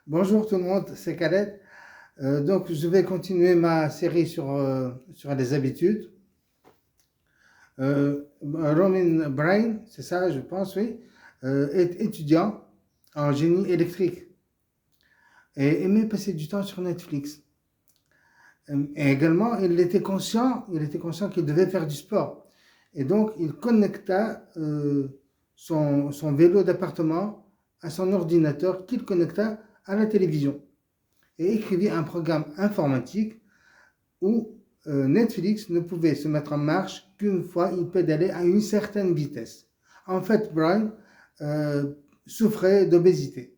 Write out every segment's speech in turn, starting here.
Bonjour tout le monde, c'est Khaled. Donc je vais continuer ma série sur les habitudes. Romain Brain, c'est ça je pense, oui, est étudiant en génie électrique et aimait passer du temps sur Netflix. Et également, il était conscient qu'il devait faire du sport. Et donc, il connecta son vélo d'appartement à son ordinateur qu'il connecta à la télévision. Et écrivit un programme informatique où Netflix ne pouvait se mettre en marche qu'une fois il pédalait à une certaine vitesse. En fait, Brian souffrait d'obésité.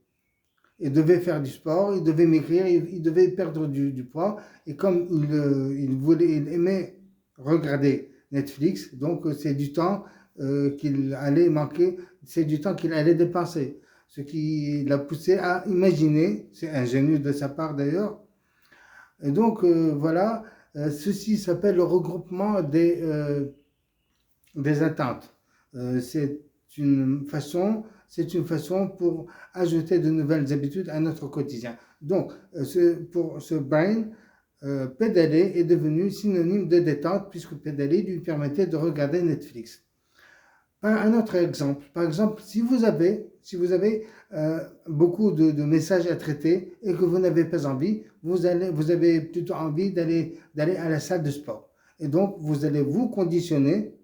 Il devait faire du sport, il devait maigrir, il devait perdre du poids. Et comme il aimait regarder Netflix, donc c'est du temps qu'il allait manquer, c'est du temps qu'il allait dépenser. Ce qui l'a poussé à imaginer, c'est ingénieux de sa part d'ailleurs. Et donc voilà, ceci s'appelle le regroupement des attentes. C'est une façon pour ajouter de nouvelles habitudes à notre quotidien. Donc, pour ce brain, pédaler est devenu synonyme de détente puisque pédaler lui permettait de regarder Netflix. Un autre exemple, par exemple, si vous avez beaucoup de messages à traiter et que vous n'avez pas envie, vous avez plutôt envie d'aller à la salle de sport. Et donc, vous allez vous conditionner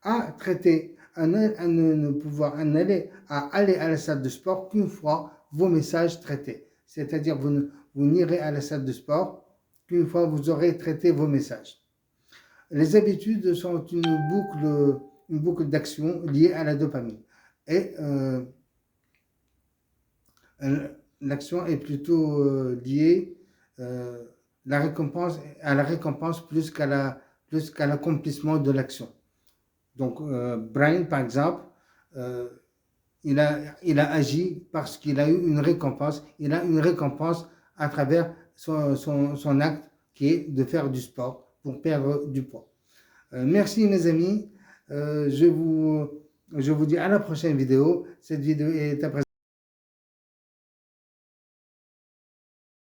à traiter, à aller à la salle de sport qu'une fois vos messages traités. C'est-à-dire, vous n'irez à la salle de sport qu'une fois vous aurez traité vos messages. Les habitudes sont une boucle d'action liée à la dopamine. Et l'action est plutôt liée à la récompense plus qu'à l'accomplissement de l'action. Donc, Brian, par exemple, il a agi parce qu'il a eu une récompense. Il a une récompense à travers son acte qui est de faire du sport pour perdre du poids. Merci mes amis. Je vous dis à la prochaine vidéo. Cette vidéo est à présent.